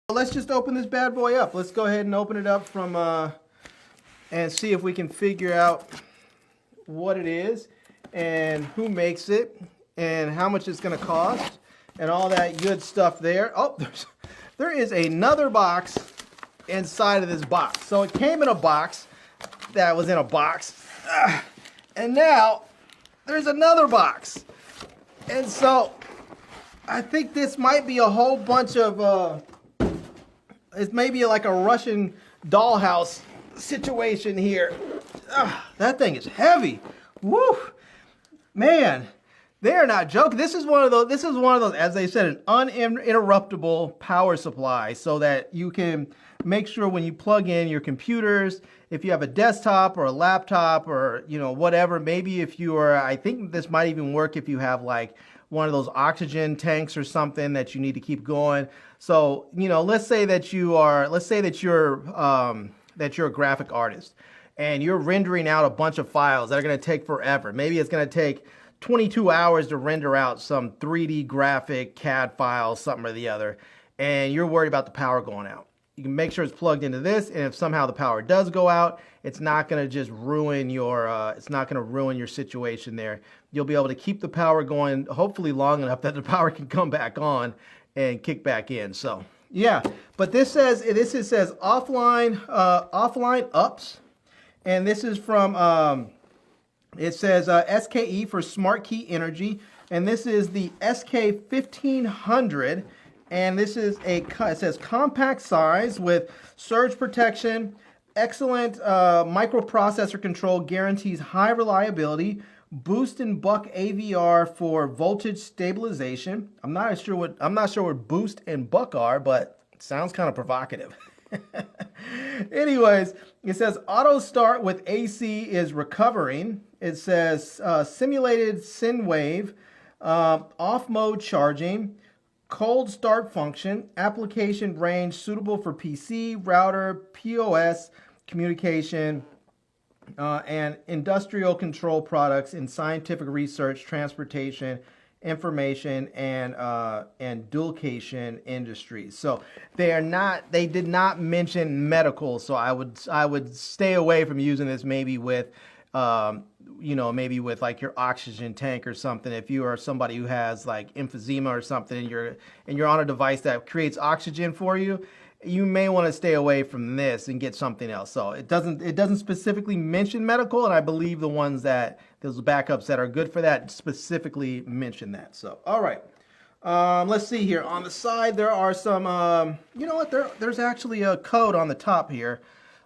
Let's just open this bad boy up. Let's go ahead and open it up from and see if we can figure out what it is and who makes it and how much it's going to cost and all that good stuff there. Oh, there is another box inside of this box. So it came in a box that was in a box, and now there's another box. And so I think this might be a whole bunch of it's maybe like a Russian dollhouse situation here. That thing is heavy. Woo! Man, they are not joking. This is one of those, as they said, an uninterruptible power supply, so that you can make sure when you plug in your computers, if you have a desktop or a laptop or whatever, maybe if you are, I think this might even work if you have like one of those oxygen tanks or something that you need to keep going. So, let's say that you're a graphic artist and you're rendering out a bunch of files that are going to take forever. Maybe it's going to take 22 hours to render out some 3D graphic CAD file, something or the other, and you're worried about the power going out. You can make sure it's plugged into this, and if somehow the power does go out, it's not going to just ruin your situation there. You'll be able to keep the power going, hopefully long enough that the power can come back on and kick back in. So yeah, but this says offline UPS, and this is from it says SKE for Smart Key Energy, and this is the SK 1500. And this is it says compact size with surge protection, excellent microprocessor control, guarantees high reliability, boost and buck AVR for voltage stabilization. I'm not sure what boost and buck are, but it sounds kind of provocative. Anyways, it says auto start with AC is recovering. It says simulated sine wave, off mode charging, cold start function, application range suitable for PC, router, POS, communication, and industrial control products in scientific research, transportation, information, and duplication industries. So they did not mention medical. So I would stay away from using this maybe with maybe with like your oxygen tank or something. If you are somebody who has like emphysema or something and you're on a device that creates oxygen for you, you may want to stay away from this and get something else. So it doesn't specifically mention medical, and I believe those backups that are good for that specifically mention that. So all right, let's see here. On the side there are some there's actually a code on the top here.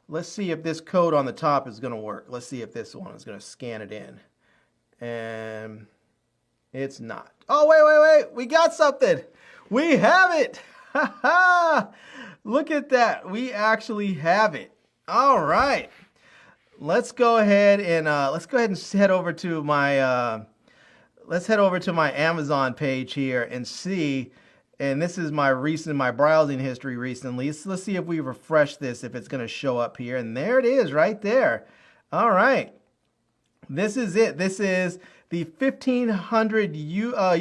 Let's see if this code on the top is going to work. Let's see if this one is going to scan it in. And it's not. Oh, wait. We got something. We have it. Ha ha. Look at that. We actually have it. All right. Let's go ahead and head over to my Amazon page here and see. And this is my browsing history recently. Let's see if we refresh this, if it's going to show up here. And there it is right there. All right. This is it. This is the 1500 VA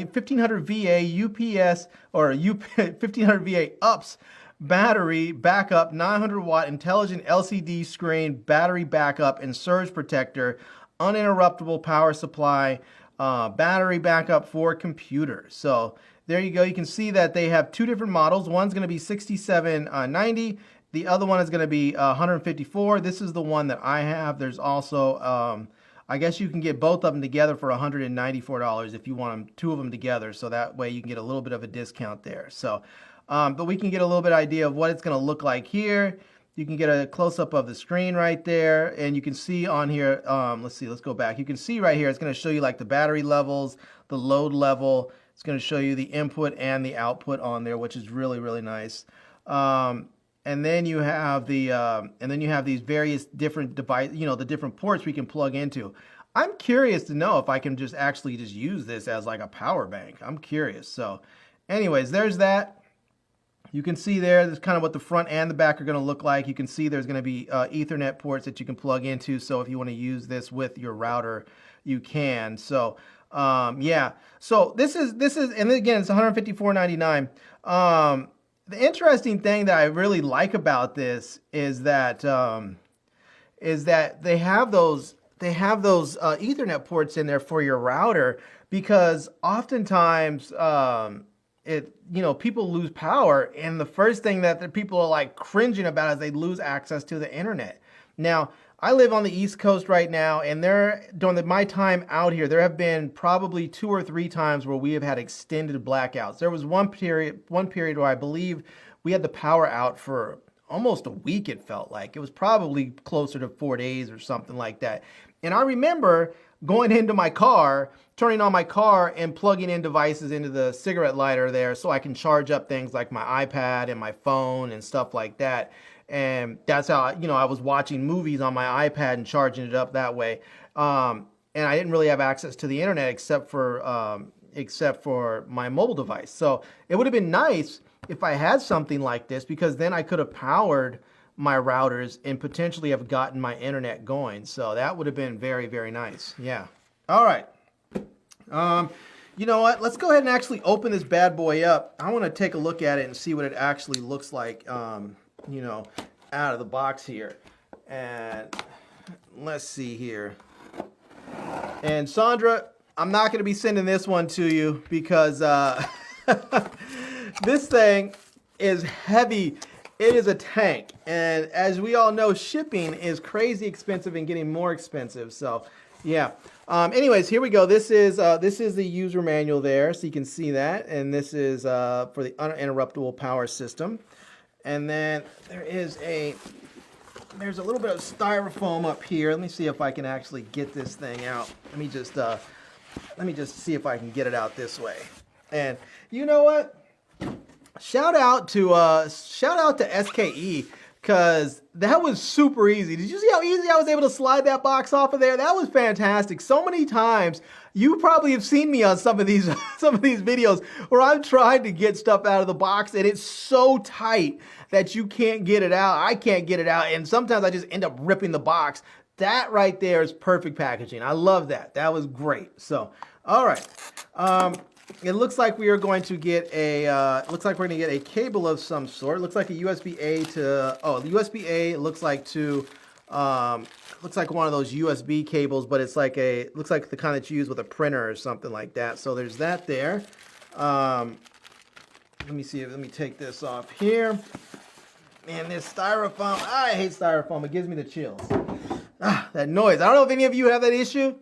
UPS or 1500 VA UPS battery backup 900 watt intelligent LCD screen battery backup and surge protector uninterruptible power supply battery backup for computers. So there you go. You can see that they have two different models. One's going to be 6790. The other one is going to be 154. This is the one that I have. There's also, I guess you can get both of them together for $194 if you want two of them together. So that way you can get a little bit of a discount there. So, but we can get a little bit idea of what it's going to look like here. You can get a close-up of the screen right there, and you can see on here, let's go back. You can see right here, it's going to show you like the battery levels, the load level. It's going to show you the input and the output on there, which is really, really nice. And then you have these various different the different ports we can plug into. I'm curious to know if I can just use this as like a power bank. I'm curious. So anyways, there's that. You can see there's kind of what the front and the back are going to look like. You can see there's going to be Ethernet ports that you can plug into. So if you want to use this with your router, you can. So yeah. So this is, and again, it's $154.99. the interesting thing that I really like about this is that they have those Ethernet ports in there for your router, because oftentimes people lose power, and the first thing that the people are like cringing about is they lose access to the internet. Now, I live on the East Coast right now, and during my time out here, there have been probably 2 or 3 times where we have had extended blackouts. There was one period where I believe we had the power out for almost a week, it felt like. It was probably closer to 4 days or something like that. And I remember going into my car, turning on my car and plugging in devices into the cigarette lighter there so I can charge up things like my iPad and my phone and stuff like that. And that's how, I was watching movies on my iPad and charging it up that way. And I didn't really have access to the internet except for my mobile device. So it would have been nice if I had something like this, because then I could have powered my routers and potentially have gotten my internet going. So that would have been very, very nice. Yeah. All right. You know what? Let's go ahead and actually open this bad boy up. I want to take a look at it and see what it actually looks like, out of the box here. And let's see here. And Sandra, I'm not going to be sending this one to you because this thing is heavy. It is a tank. And as we all know, shipping is crazy expensive and getting more expensive. So, yeah. Anyways, here we go. This is the user manual there, so you can see that. And this is for the uninterruptible power system. And then there's a little bit of styrofoam up here. Let me see if I can actually get this thing out. Let me just see if I can get it out this way. And you know what? Shout out to SKE, because that was super easy. Did you see how easy I was able to slide that box off of there? That was fantastic. So many times, you probably have seen me on some of these videos where I'm trying to get stuff out of the box and it's so tight that you can't get it out. I can't get it out, and sometimes I just end up ripping the box. That right there is perfect packaging. I love that. That was great. So, all right. It looks like we are going to get a cable of some sort. It looks like a USB-A to, USB-A. It looks like one of those USB cables, but looks like the kind that you use with a printer or something like that. So there's that there. Let me take this off here. Man, this styrofoam, I hate styrofoam. It gives me the chills. That noise. I don't know if any of you have that issue.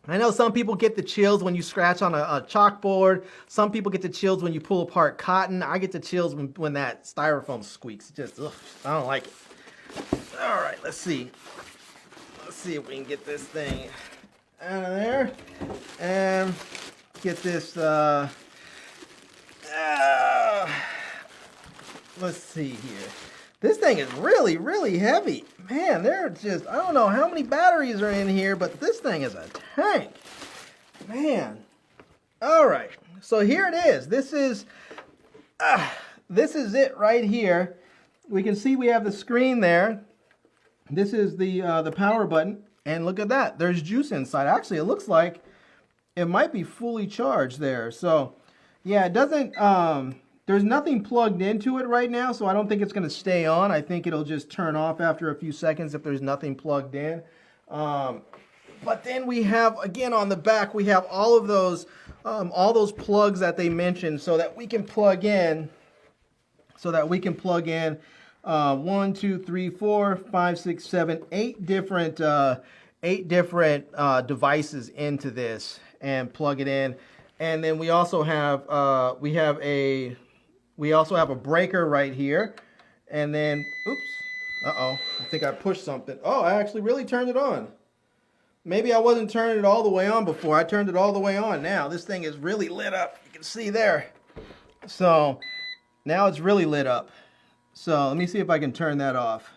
I know some people get the chills when you scratch on a chalkboard. Some people get the chills when you pull apart cotton. I get the chills when that styrofoam squeaks. I don't like it. All right, let's see. Let's see if we can get this thing out of there and get this. Let's see here. This thing is really, really heavy. Man, I don't know how many batteries are in here, but this thing is a tank. Man. All right. So here it is. This is it right here. We can see we have the screen there. This is the power button. And look at that. There's juice inside. Actually, it looks like it might be fully charged there. So, yeah, it doesn't... There's nothing plugged into it right now, so I don't think it's going to stay on. I think it'll just turn off after a few seconds if there's nothing plugged in. But then we have, again, on the back, we have all those plugs that they mentioned so that we can plug in. 1, 2, 3, 4, 5, 6, 7, 8 different devices into this and plug it in. And then we also have a breaker right here. And then, oops, I think I pushed something. Oh, I actually really turned it on. Maybe I wasn't turning it all the way on before. I turned it all the way on now. This thing is really lit up. You can see there. So now it's really lit up. So let me see if I can turn that off.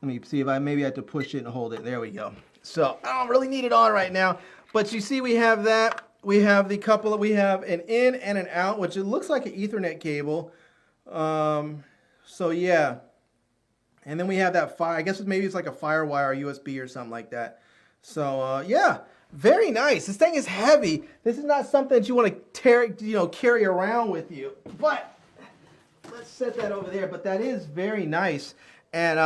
Let me see if maybe I have to push it and hold it. There we go. So I don't really need it on right now. But you see we have that. We have we have an in and an out, which it looks like an Ethernet cable. So yeah. And then we have that I guess maybe it's like a FireWire USB or something like that. So yeah, very nice. This thing is heavy. This is not something that you want to carry around with you. But let's set that over there. But that is very nice. And